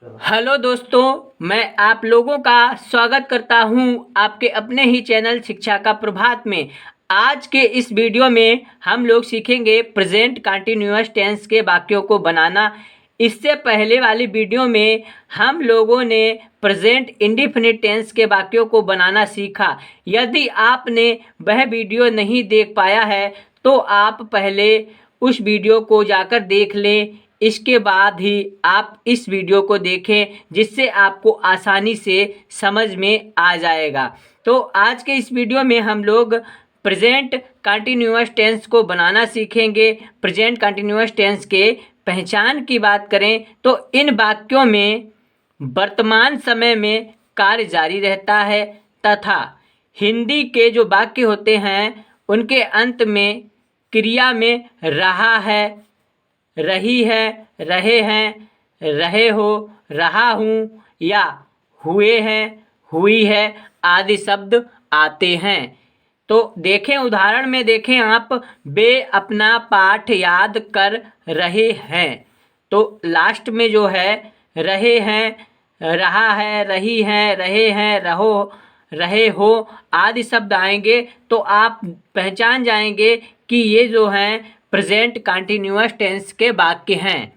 Hello दोस्तों, मैं आप लोगों का स्वागत करता हूं आपके अपने ही चैनल शिक्षा का प्रभात में। आज के इस वीडियो में हम लोग सीखेंगे प्रेजेंट कंटीन्यूअस टेंस के वाक्यों को बनाना। इससे पहले वाली वीडियो में हम लोगों ने प्रेजेंट इंडेफिनिट टेंस के वाक्यों को बनाना सीखा। यदि आपने वह वीडियो नहीं देख पाया है तो आप पहले उस वीडियो को जाकर देख लें, इसके बाद ही आप इस वीडियो को देखें, जिससे आपको आसानी से समझ में आ जाएगा। तो आज के इस वीडियो में हम लोग प्रेजेंट कंटीन्यूअस टेंस को बनाना सीखेंगे। प्रेजेंट कंटीन्यूअस टेंस के पहचान की बात करें तो इन वाक्यों में वर्तमान समय में कार्य जारी रहता है तथा हिंदी के जो वाक्य होते हैं उनके अंत में क्रिया में रहा है, रही है, रहे हैं, रहे हो, रहा हूँ या हुए हैं, हुई है आदि शब्द आते हैं। तो देखें, उदाहरण में देखें आप, वे अपना पाठ याद कर रहे हैं। तो लास्ट में जो है रहे हैं, रहा है, रही हैं, रहे हैं, रहो, रहे हो आदि शब्द आएंगे तो आप पहचान जाएंगे कि ये जो हैं प्रेजेंट कंटीन्यूअस टेंस के वाक्य हैं।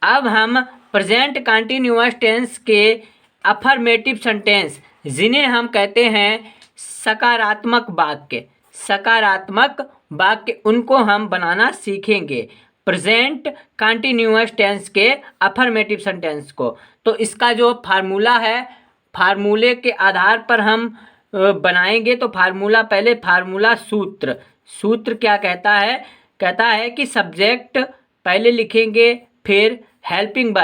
अब हम प्रेजेंट कंटीन्यूअस टेंस के अफर्मेटिव सेंटेंस, जिन्हें हम कहते हैं सकारात्मक वाक्य, उनको हम बनाना सीखेंगे प्रेजेंट कंटीन्यूअस टेंस के अफर्मेटिव सेंटेंस को। तो इसका जो फार्मूला है, फार्मूले के आधार पर हम बनाएंगे। तो फार्मूला सूत्र क्या कहता है? कहता है कि सब्जेक्ट पहले लिखेंगे, फिर हेल्पिंग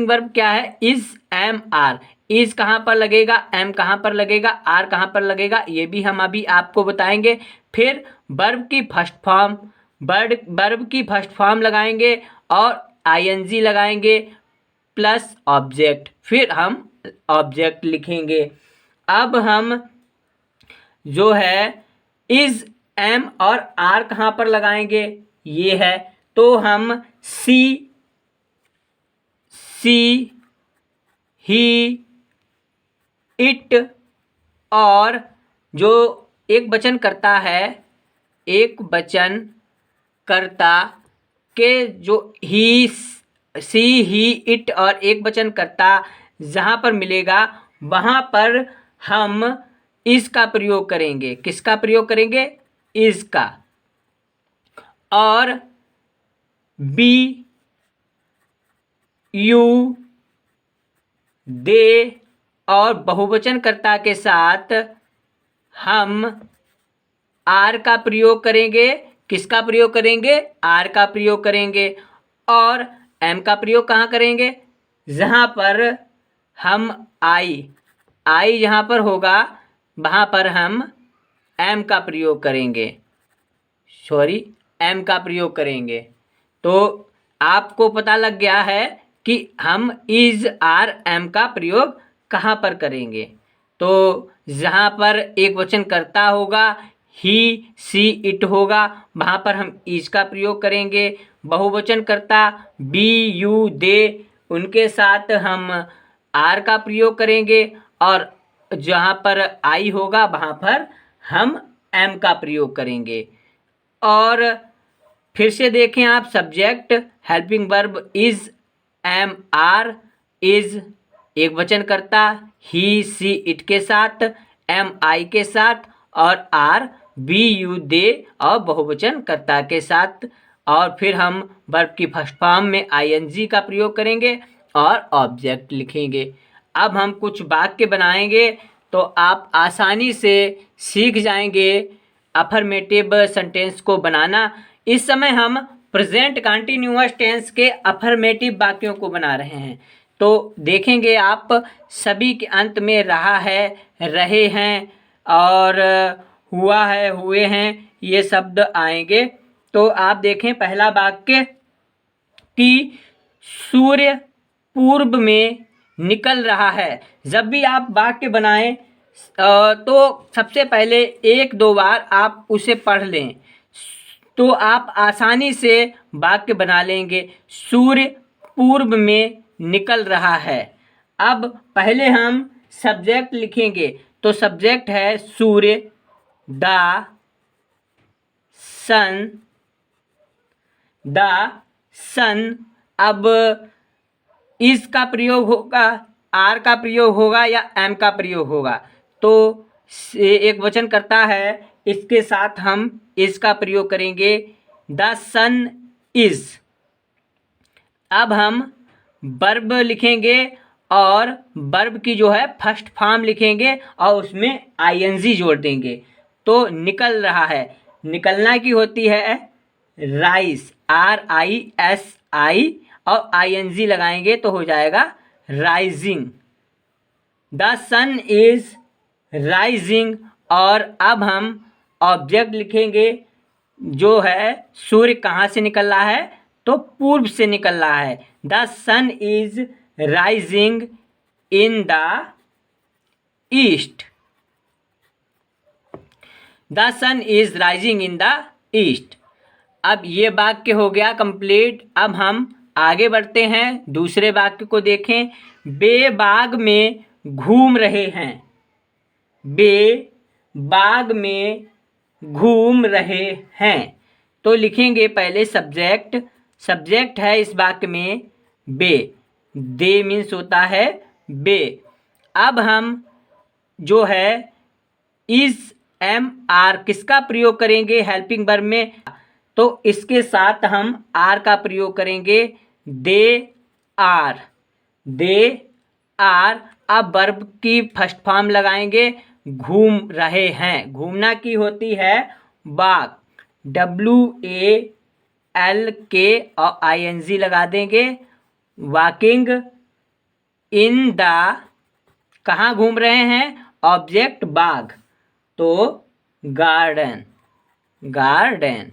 वर्ब क्या है? Is, am, are. इज कहाँ पर लगेगा, एम कहाँ पर लगेगा, आर कहाँ पर लगेगा, ये भी हम अभी आपको बताएंगे। फिर वर्ब की फर्स्ट फॉर्म लगाएंगे और आईएनजी लगाएंगे प्लस ऑब्जेक्ट, फिर हम ऑब्जेक्ट लिखेंगे। अब हम जो है इज, एम और आर कहाँ पर लगाएंगे, ये है। तो हम सी, ही, इट और जो एक वचन करता के जो ही, सी, ही, इट और एक वचन करता जहाँ पर मिलेगा वहाँ पर हम इस का प्रयोग करेंगे। किसका प्रयोग करेंगे? इज का। और बी, यू, दे और बहुवचन कर्ता के साथ हम आर का प्रयोग करेंगे। किसका प्रयोग करेंगे? आर का प्रयोग करेंगे। और एम का प्रयोग कहाँ करेंगे? जहाँ पर हम आई जहाँ पर होगा वहाँ पर हम एम का प्रयोग करेंगे। तो आपको पता लग गया है कि हम इज, आर, एम का प्रयोग कहाँ पर करेंगे। तो जहाँ पर एक वचन कर्ता होगा, ही, सी, इट होगा, वहाँ पर हम इज का प्रयोग करेंगे। बहुवचन कर्ता बी, यू, दे, उनके साथ हम आर का प्रयोग करेंगे। और जहाँ पर आई होगा वहाँ पर हम एम का प्रयोग करेंगे। और फिर से देखें आप, subject helping verb is, am, are, is एक वचन करता, ही, सी, इट के साथ, एम, आई के साथ और आर, बी, यू, दे और बहुवचन कर्ता के साथ। और फिर हम वर्ब की फर्स्ट फॉर्म में आईएनजी का प्रयोग करेंगे और ऑब्जेक्ट लिखेंगे। अब हम कुछ वाक्य बनाएंगे तो आप आसानी से सीख जाएंगे अफर्मेटिव सेंटेंस को बनाना। इस समय हम प्रेजेंट कंटीन्यूअस टेंस के अफर्मेटिव वाक्यों को बना रहे हैं। तो देखेंगे आप, सभी के अंत में रहा है, रहे हैं और हुआ है, हुए हैं, ये शब्द आएंगे। तो आप देखें पहला वाक्य कि सूर्य पूर्व में निकल रहा है। जब भी आप वाक्य बनाएं तो सबसे पहले एक दो बार आप उसे पढ़ लें तो आप आसानी से वाक्य बना लेंगे। सूर्य पूर्व में निकल रहा है। अब पहले हम सब्जेक्ट लिखेंगे, तो सब्जेक्ट है सूर्य, द सन, द सन। अब इस का प्रयोग होगा, आर का प्रयोग होगा या एम का प्रयोग होगा, तो एक वचन करता है, इसके साथ हम इसका प्रयोग करेंगे, द सन इज। अब हम वर्ब लिखेंगे और वर्ब की जो है फर्स्ट फॉर्म लिखेंगे और उसमें आईएनजी जोड़ देंगे, तो निकल रहा है। निकलना की होती है राइस, RISI, और आईएनजी लगाएंगे तो हो जाएगा rising. The sun is rising. और अब हम ऑब्जेक्ट लिखेंगे, जो है सूर्य कहाँ से निकल रहा है, तो पूर्व से निकल रहा है। The sun is rising in the east. The sun is rising in the east. अब ये वाक्य हो गया कंप्लीट। अब हम आगे बढ़ते हैं, दूसरे वाक्य को देखें। बे बाग में घूम रहे हैं। बे बाग में घूम रहे हैं, तो लिखेंगे पहले सब्जेक्ट। सब्जेक्ट है इस वाक्य में बे, दे मीन्स होता है बे। अब हम जो है इस MR किसका प्रयोग करेंगे हेल्पिंग वर्ब में, तो इसके साथ हम आर का प्रयोग करेंगे, दे आर, दे आर। अब वर्ब की फर्स्ट फॉर्म लगाएंगे, घूम रहे हैं। घूमना की होती है वॉक, WALK और ING लगा देंगे। वॉकिंग इन द, कहाँ घूम रहे हैं, ऑब्जेक्ट बाग, तो गार्डन, गार्डन।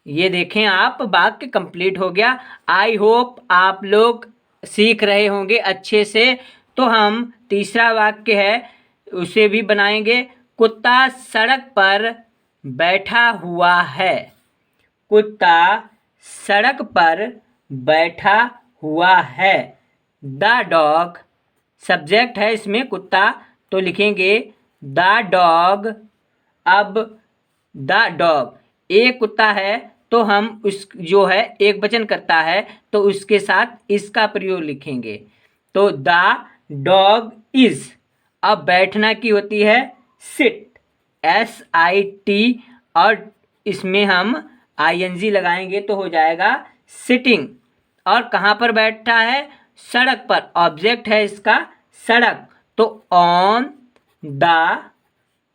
ये देखें आप, वाक्य कंप्लीट हो गया। आई होप आप लोग सीख रहे होंगे अच्छे से। तो हम तीसरा वाक्य है उसे भी बनाएंगे। कुत्ता सड़क पर बैठा हुआ है। कुत्ता सड़क पर बैठा हुआ है। द डॉग, सब्जेक्ट है इसमें कुत्ता, तो लिखेंगे द डॉग। अब द डॉग, एक कुत्ता है तो हम उस जो है एक वचन करता है तो उसके साथ इसका प्रयोग लिखेंगे, तो द डॉग इज। अब बैठना की होती है सिट, SIT, और इसमें हम ING लगाएंगे तो हो जाएगा सिटिंग। और कहाँ पर बैठा है, सड़क पर, ऑब्जेक्ट है इसका सड़क, तो on the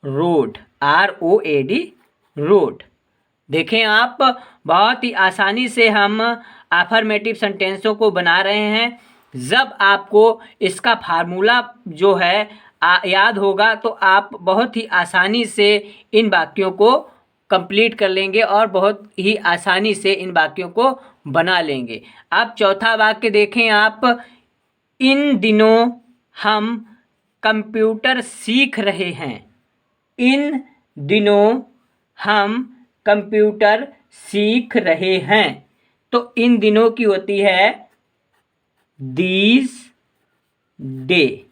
road, ROAD, road. देखें आप, बहुत ही आसानी से हम अफर्मेटिव सेंटेंसों को बना रहे हैं। जब आपको इसका फार्मूला जो है याद होगा तो आप बहुत ही आसानी से इन वाक्यों को कंप्लीट कर लेंगे और बहुत ही आसानी से इन वाक्यों को बना लेंगे। अब चौथा वाक्य देखें आप। इन दिनों हम कंप्यूटर सीख रहे हैं। इन दिनों हम कंप्यूटर सीख रहे हैं, तो इन दिनों की होती है दीज डे,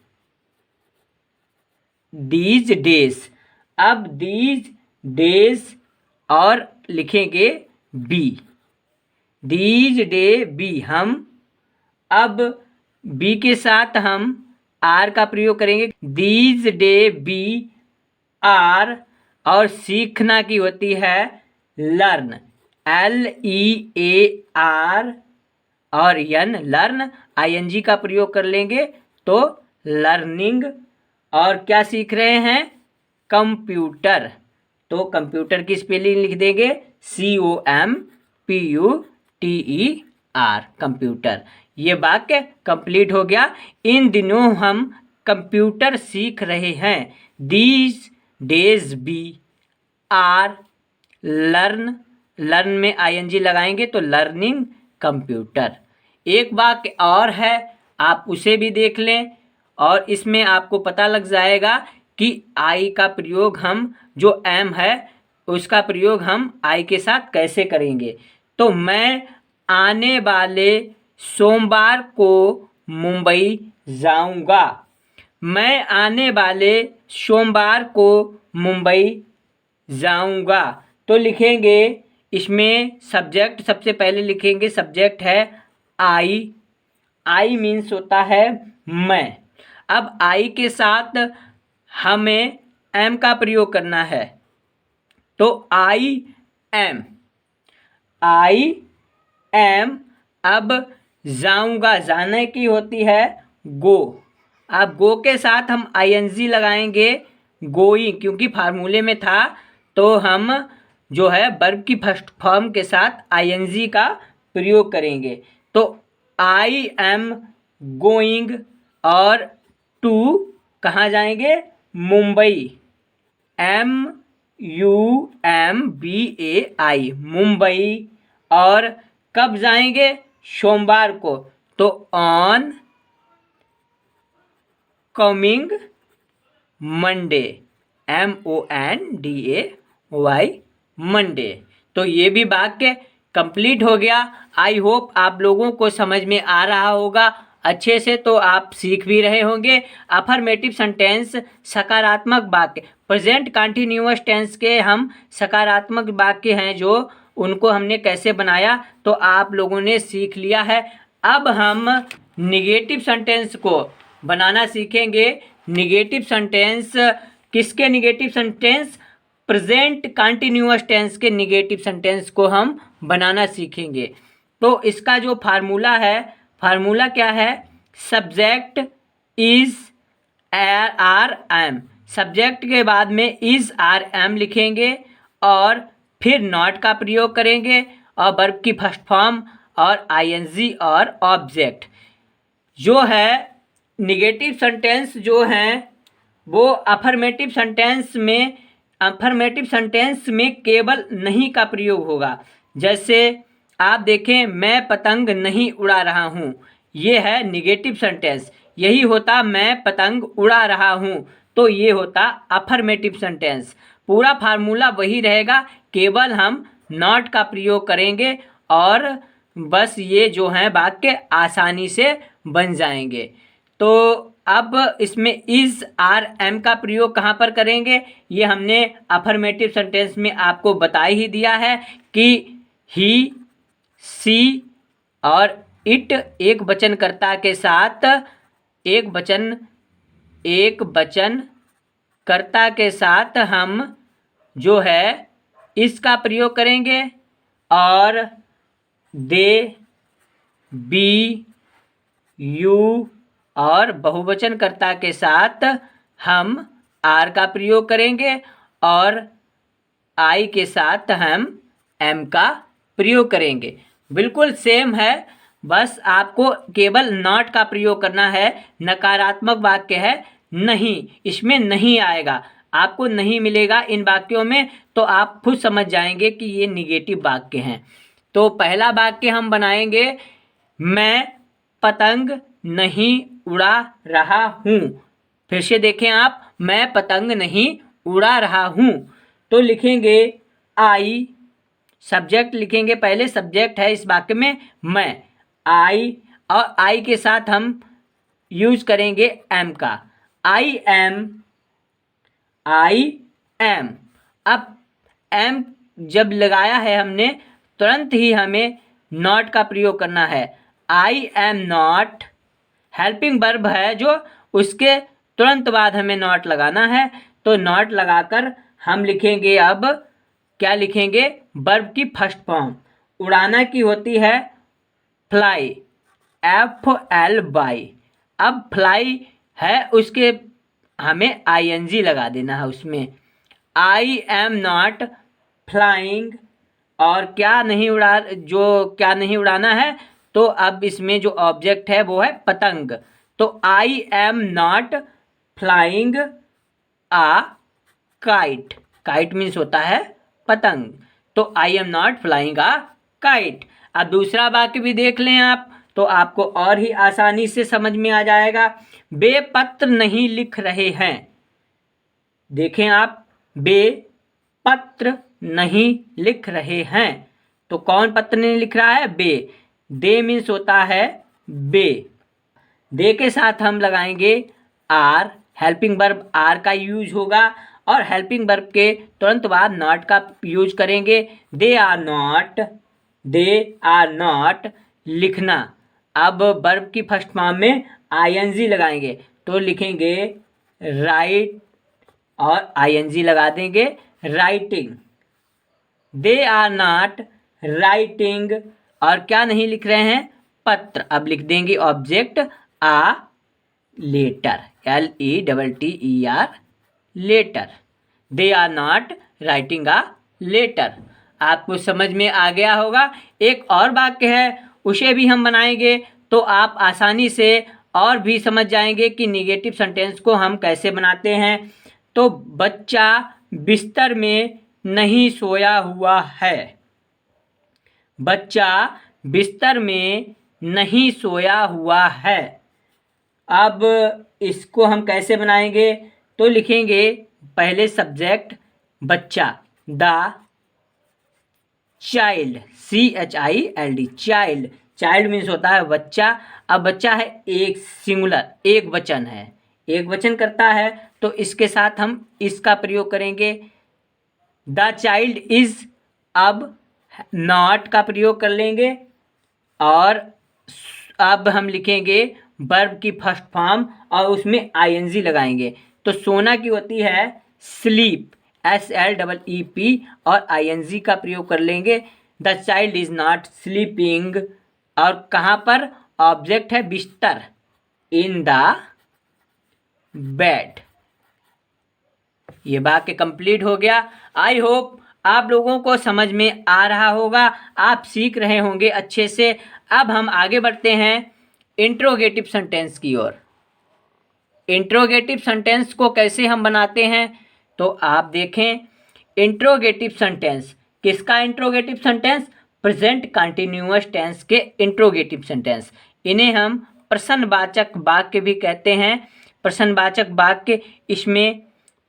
दीज डेज। अब दीज डेज और लिखेंगे बी, दीज डे बी। हम अब बी के साथ हम आर का प्रयोग करेंगे, दीज डे बी आर। और सीखना की होती है लर्न, LEAR और N, लर्न। ING का प्रयोग कर लेंगे तो लर्निंग। और क्या सीख रहे हैं, कंप्यूटर, तो कंप्यूटर की स्पेलिंग लिख देंगे COMPUTER, कंप्यूटर। ये वाक्य कंप्लीट हो गया। इन दिनों हम कंप्यूटर सीख रहे हैं। These days we are learn, learn में ING लगाएंगे तो लर्निंग कंप्यूटर। एक वाक्य और है, आप उसे भी देख लें और इसमें आपको पता लग जाएगा कि आई का प्रयोग हम, जो एम है उसका प्रयोग हम आई के साथ कैसे करेंगे। तो मैं आने वाले सोमवार को मुंबई जाऊंगा। मैं आने वाले सोमवार को मुंबई जाऊंगा। तो लिखेंगे इसमें सब्जेक्ट, सबसे पहले लिखेंगे सब्जेक्ट है आई। आई मीन्स होता है मैं। अब आई के साथ हमें एम का प्रयोग करना है। तो आई एम, आई एम। अब जाऊंगा, जाने की होती है गो। अब गो के साथ हम आईएनजी लगाएंगे, गोइंग, क्योंकि फार्मूले में था तो हम जो है वर्ब की फर्स्ट फॉर्म के साथ आईएनजी का प्रयोग करेंगे। तो आई एम गोइंग, और टू कहाँ जाएंगे? मुंबई, MUMBAI, मुंबई। और कब जाएंगे? सोमवार को। तो on coming Monday, MONDAY, Monday. तो ये भी वाक्य कंप्लीट हो गया। आई होप आप लोगों को समझ में आ रहा होगा अच्छे से, तो आप सीख भी रहे होंगे। अफर्मेटिव सेंटेंस सकारात्मक वाक्य, प्रेजेंट कंटिन्यूअस टेंस के हम सकारात्मक वाक्य हैं जो उनको हमने कैसे बनाया तो आप लोगों ने सीख लिया है। अब हम निगेटिव सेंटेंस को बनाना सीखेंगे। निगेटिव सेंटेंस किसके? Negative sentence present continuous tense के निगेटिव सेंटेंस को हम बनाना सीखेंगे। तो इसका जो फार्मूला है, फार्मूला क्या है? Subject is are am, subject के बाद में इज आर एम लिखेंगे और फिर नॉट का प्रयोग करेंगे और वर्ब की फर्स्ट फॉर्म और आईएनजी और ऑब्जेक्ट। जो है निगेटिव सेंटेंस जो हैं वो अफर्मेटिव सेंटेंस में केवल नहीं का प्रयोग होगा। जैसे आप देखें, मैं पतंग नहीं उड़ा रहा हूँ, ये है निगेटिव सेंटेंस। यही होता मैं पतंग उड़ा रहा हूँ, तो ये होता अफर्मेटिव सेंटेंस। पूरा फार्मूला वही रहेगा, केवल हम नॉट का प्रयोग करेंगे और बस ये जो हैं वाक्य आसानी से बन जाएंगे। तो अब इसमें इज आर एम का प्रयोग कहाँ पर करेंगे? ये हमने अफर्मेटिव सेंटेंस में आपको बता ही दिया है कि ही, सी और इट एक वचनकर्ता के साथ, एक वचनकर्ता के साथ हम जो है इसका प्रयोग करेंगे और दे, बी, यू और बहुवचनकर्ता के साथ हम आर का प्रयोग करेंगे और आई के साथ हम एम का प्रयोग करेंगे। बिल्कुल सेम है, बस आपको केवल नॉट का प्रयोग करना है। नकारात्मक वाक्य है नहीं, इसमें नहीं आएगा, आपको नहीं मिलेगा इन वाक्यों में, तो आप खुद समझ जाएंगे कि ये निगेटिव वाक्य हैं। तो पहला वाक्य हम बनाएंगे, मैं पतंग नहीं उड़ा रहा हूँ। फिर से देखें आप, मैं पतंग नहीं उड़ा रहा हूँ। तो लिखेंगे आई, सब्जेक्ट लिखेंगे, पहले सब्जेक्ट है इस वाक्य में मैं, आई, और आई के साथ हम यूज करेंगे एम का, आई एम। अब एम जब लगाया है हमने, तुरंत ही हमें नॉट का प्रयोग करना है। आई एम नॉट हेल्पिंग वर्ब है जो, उसके तुरंत बाद हमें नॉट लगाना है। तो नॉट लगाकर हम लिखेंगे, अब क्या लिखेंगे? वर्ब की फर्स्ट फॉर्म। उड़ाना की होती है फ्लाई, FLY। अब फ्लाई है, उसके हमें ING लगा देना है उसमें। आई एम नॉट फ्लाइंग, और क्या नहीं उड़ाना है? तो अब इसमें जो ऑब्जेक्ट है वो है पतंग। तो I am not flying a kite, kite means होता है पतंग। तो I am not flying a kite. अब दूसरा वाक्य भी देख लें आप, तो आपको और ही आसानी से समझ में आ जाएगा। वे पत्र नहीं लिख रहे हैं। देखें आप, वे पत्र नहीं लिख रहे हैं, तो कौन पत्र नहीं लिख रहा है? वे। दे मीन्स होता है बे। दे के साथ हम लगाएंगे आर, हेल्पिंग वर्ब आर का यूज होगा और हेल्पिंग वर्ब के तुरंत बाद नॉट का यूज करेंगे। दे आर नॉट लिखना। अब वर्ब की फर्स्ट फॉर्म में आईएनजी लगाएंगे तो लिखेंगे राइट और आईएनजी लगा देंगे writing. They are not writing और क्या नहीं लिख रहे हैं, पत्र। अब लिख देंगे object a letter, LETTER letter. They are not writing a letter. आपको समझ में आ गया होगा। एक और वाक्य है, उसे भी हम बनाएंगे तो आप आसानी से और भी समझ जाएंगे कि निगेटिव सेंटेंस को हम कैसे बनाते हैं। तो बच्चा बिस्तर में नहीं सोया हुआ है। बच्चा बिस्तर में नहीं सोया हुआ है। अब इसको हम कैसे बनाएंगे तो लिखेंगे पहले सब्जेक्ट बच्चा, the child, CHILD child. Child means होता है बच्चा। अब बच्चा है एक सिंगुलर, एक वचन है, एक वचन करता है तो इसके साथ हम इसका प्रयोग करेंगे द चाइल्ड इज। अब नॉट का प्रयोग कर लेंगे और अब हम लिखेंगे वर्ब की फर्स्ट फॉर्म और उसमें आईएनजी लगाएंगे। तो सोना की होती है स्लीप, SLEEP और आईएनजी का प्रयोग कर लेंगे। The child is not sleeping और कहाँ पर ऑब्जेक्ट है बिस्तर, इन द बेड। ये वाक्य कंप्लीट हो गया। आई होप आप लोगों को समझ में आ रहा होगा, आप सीख रहे होंगे अच्छे से। अब हम आगे बढ़ते हैं इंट्रोगेटिव सेंटेंस की ओर। इंट्रोगेटिव सेंटेंस को कैसे हम बनाते हैं तो आप देखें। इंट्रोगेटिव सेंटेंस किसका interrogative sentence, present continuous tense के इंट्रोगेटिव सेंटेंस। इन्हें हम प्रश्नवाचक वाक्य भी कहते हैं। प्रश्नवाचक वाक्य, इसमें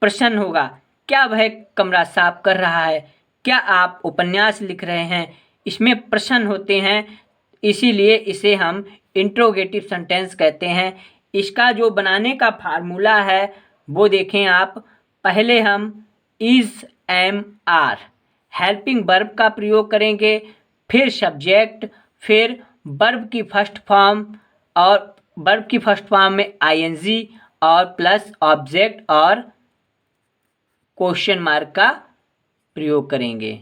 प्रश्न होगा, क्या वह कमरा साफ कर रहा है, क्या आप उपन्यास लिख रहे हैं। इसमें प्रश्न होते हैं, इसीलिए इसे हम इंट्रोगेटिव सेंटेंस कहते हैं। इसका जो बनाने का फार्मूला है वो देखें आप। पहले हम is, am, are helping verb का प्रयोग करेंगे, फिर सब्जेक्ट, फिर वर्ब की फर्स्ट फॉर्म और वर्ब की फर्स्ट फॉर्म में आईएनजी और प्लस ऑब्जेक्ट और क्वेश्चन मार्क का प्रयोग करेंगे।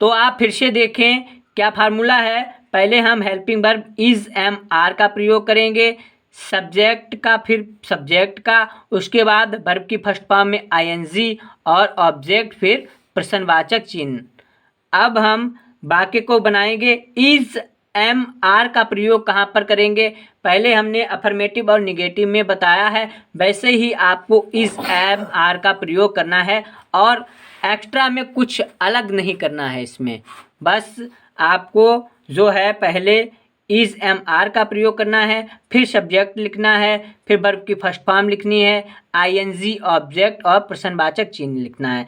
तो आप फिर से देखें क्या फार्मूला है। पहले हम helping verb is, am, are का प्रयोग करेंगे, सब्जेक्ट का, फिर सब्जेक्ट का, उसके बाद वर्ब की फर्स्ट फॉर्म में आईएनजी और ऑब्जेक्ट, फिर प्रश्नवाचक चिन्ह। अब हम वाक्य को बनाएंगे। इज, एम, आर का प्रयोग कहाँ पर करेंगे, पहले हमने अफर्मेटिव और निगेटिव में बताया है, वैसे ही आपको इज, एम, आर का प्रयोग करना है और एक्स्ट्रा में कुछ अलग नहीं करना है। इसमें बस आपको जो है पहले इज, एम, आर का प्रयोग करना है, फिर सब्जेक्ट लिखना है, फिर वर्ब की फर्स्ट फॉर्म लिखनी है, आईएनजी, ऑब्जेक्ट और प्रश्नवाचक चिन्ह लिखना है।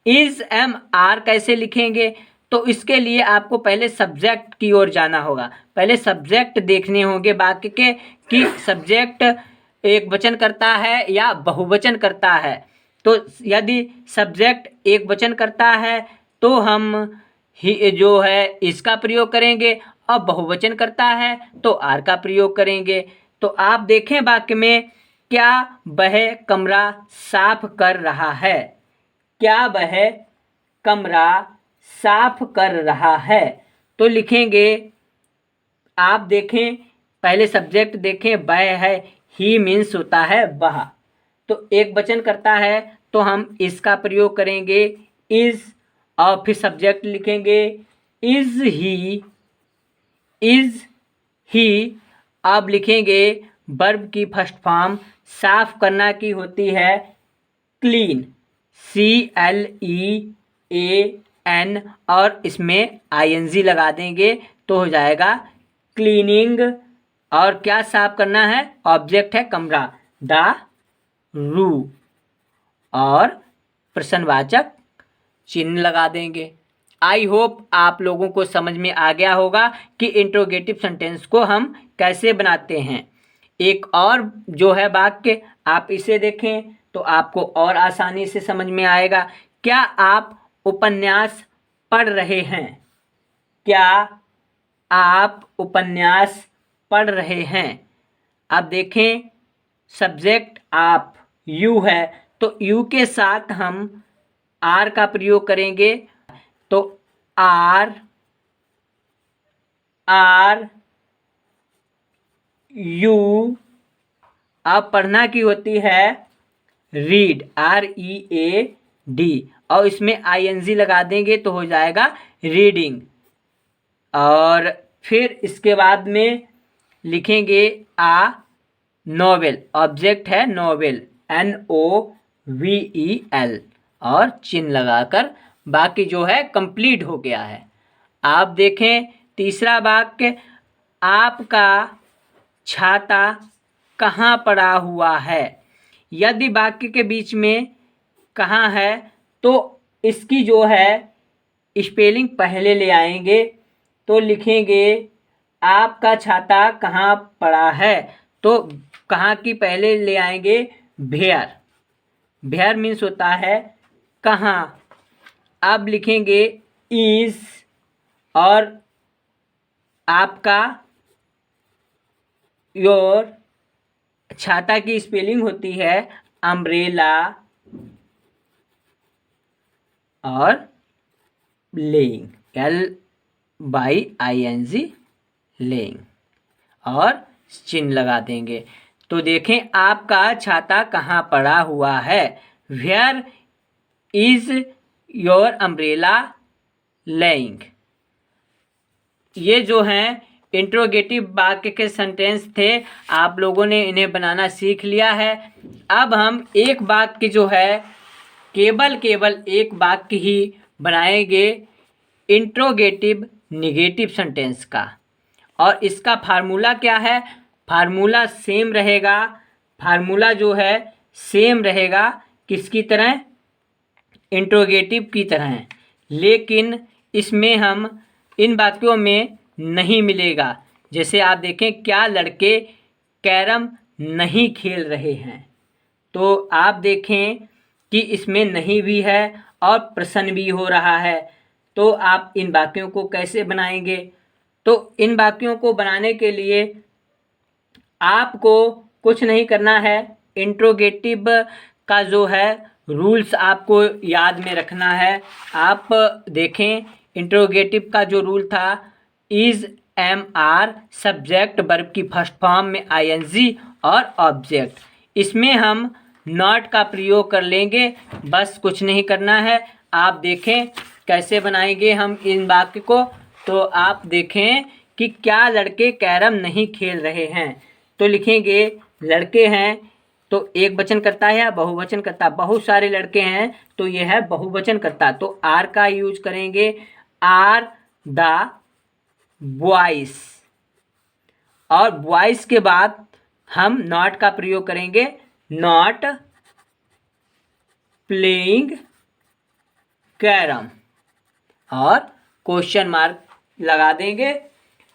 इज, एम, आर कैसे लिखेंगे तो इसके लिए आपको पहले सब्जेक्ट की ओर जाना होगा। पहले सब्जेक्ट देखने होंगे वाक्य के कि सब्जेक्ट एक वचन करता है या बहुवचन करता है। तो यदि सब्जेक्ट एक वचन करता है तो हम ही जो है इसका प्रयोग करेंगे और बहुवचन करता है तो आर का प्रयोग करेंगे। तो आप देखें वाक्य में, क्या वह कमरा साफ कर रहा है, क्या वह कमरा साफ कर रहा है। तो लिखेंगे, आप देखें पहले सब्जेक्ट देखें, वह है, ही मीन्स होता है वह, तो एक वचन करता है तो हम इसका प्रयोग करेंगे इज और फिर सब्जेक्ट लिखेंगे इज ही। अब लिखेंगे वर्ब की फर्स्ट फॉर्म साफ करना की होती है क्लीन, CLEAN और इसमें आईएनजी लगा देंगे तो हो जाएगा क्लीनिंग। और क्या साफ करना है, ऑब्जेक्ट है कमरा, द रूम और प्रश्नवाचक चिन्ह लगा देंगे। आई होप आप लोगों को समझ में आ गया होगा कि इंट्रोगेटिव सेंटेंस को हम कैसे बनाते हैं। एक और जो है वाक्य, आप इसे देखें तो आपको और आसानी से समझ में आएगा। क्या आप उपन्यास पढ़ रहे हैं? क्या आप उपन्यास पढ़ रहे हैं? अब देखें, सब्जेक्ट आप यू है, तो यू के साथ हम आर का प्रयोग करेंगे। तो आर यू। अब पढ़ना की होती है रीड, READ, और इसमें ING लगा देंगे तो हो जाएगा रीडिंग। और फिर इसके बाद में लिखेंगे नोवेल, ऑब्जेक्ट है नोवेल, NOVEL, और चिन्ह लगाकर बाकी जो है कंप्लीट हो गया है। आप देखें तीसरा वाक्य, आपका छाता कहाँ पड़ा हुआ है? यदि वाक्य के बीच में कहाँ है तो इसकी जो है स्पेलिंग पहले ले आएंगे, तो लिखेंगे आपका छाता कहाँ पड़ा है, तो कहाँ की पहले ले आएंगे वेयर। वेयर मीन्स होता है कहाँ। अब लिखेंगे इज, और आपका योर, छाता की स्पेलिंग होती है अम्ब्रेला और लेइंग, LYING, लेइंग, और चिन्ह लगा देंगे। तो देखें आपका छाता कहाँ पड़ा हुआ है, where is your umbrella lying. ये जो हैं इंट्रोगेटिव वाक्य के सेंटेंस थे, आप लोगों ने इन्हें बनाना सीख लिया है। अब हम एक वाक्य जो है केवल एक वाक्य ही बनाएंगे इंट्रोगेटिव निगेटिव सेंटेंस का। और इसका फार्मूला क्या है? फार्मूला सेम रहेगा। फार्मूला जो है सेम रहेगा, किसकी तरह? इंट्रोगेटिव की तरह, लेकिन इसमें हम इन वाक्यों में नहीं मिलेगा। जैसे आप देखें, क्या लड़के कैरम नहीं खेल रहे हैं? तो आप देखें कि इसमें नहीं भी है और प्रश्न भी हो रहा है। तो आप इन वाक्यों को कैसे बनाएंगे? तो इन वाक्यों को बनाने के लिए आपको कुछ नहीं करना है। इंट्रोगेटिव का जो है रूल्स आपको याद में रखना है। आप देखें, इंट्रोगेटिव का जो रूल था, इज, MR, सब्जेक्ट, वर्ब की फर्स्ट फॉर्म में ING और ऑब्जेक्ट। इसमें हम नॉट का प्रयोग कर लेंगे, बस कुछ नहीं करना है। आप देखें कैसे बनाएंगे हम इन वाक्य को। तो आप देखें कि क्या लड़के कैरम नहीं खेल रहे हैं, तो लिखेंगे लड़के हैं तो एक वचन करता है या बहुवचन करता? बहुत सारे लड़के हैं तो यह है बहुवचन करता, तो आर का यूज करेंगे, आर द बॉयज। और बॉयज के बाद हम नॉट का प्रयोग करेंगे, नॉट प्लेइंग कैरम, और क्वेश्चन मार्क लगा देंगे।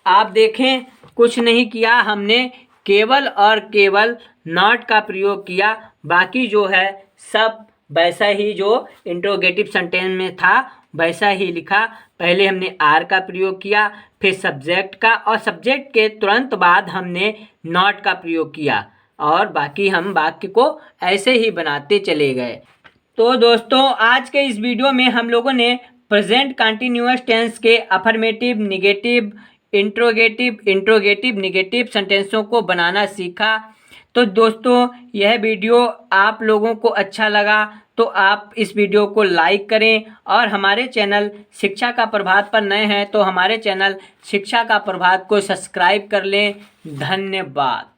आप देखें कुछ नहीं किया हमने, केवल और केवल नॉट का प्रयोग किया। बाकी जो है सब वैसा ही जो इंट्रोगेटिव सेंटेंस में था वैसा ही लिखा। पहले हमने आर का प्रयोग किया, फिर सब्जेक्ट का, और सब्जेक्ट के तुरंत बाद हमने नॉट का प्रयोग किया, और बाकी हम वाक्य को ऐसे ही बनाते चले गए। तो दोस्तों आज के इस वीडियो में हम लोगों ने प्रेजेंट कंटिन्यूअस टेंस के अफर्मेटिव, निगेटिव, इंट्रोगेटिव निगेटिव सेंटेंसों को बनाना सीखा। तो दोस्तों यह वीडियो आप लोगों को अच्छा लगा तो आप इस वीडियो को लाइक करें, और हमारे चैनल शिक्षा का प्रभात पर नए हैं तो हमारे चैनल शिक्षा का प्रभात को सब्सक्राइब कर लें। धन्यवाद।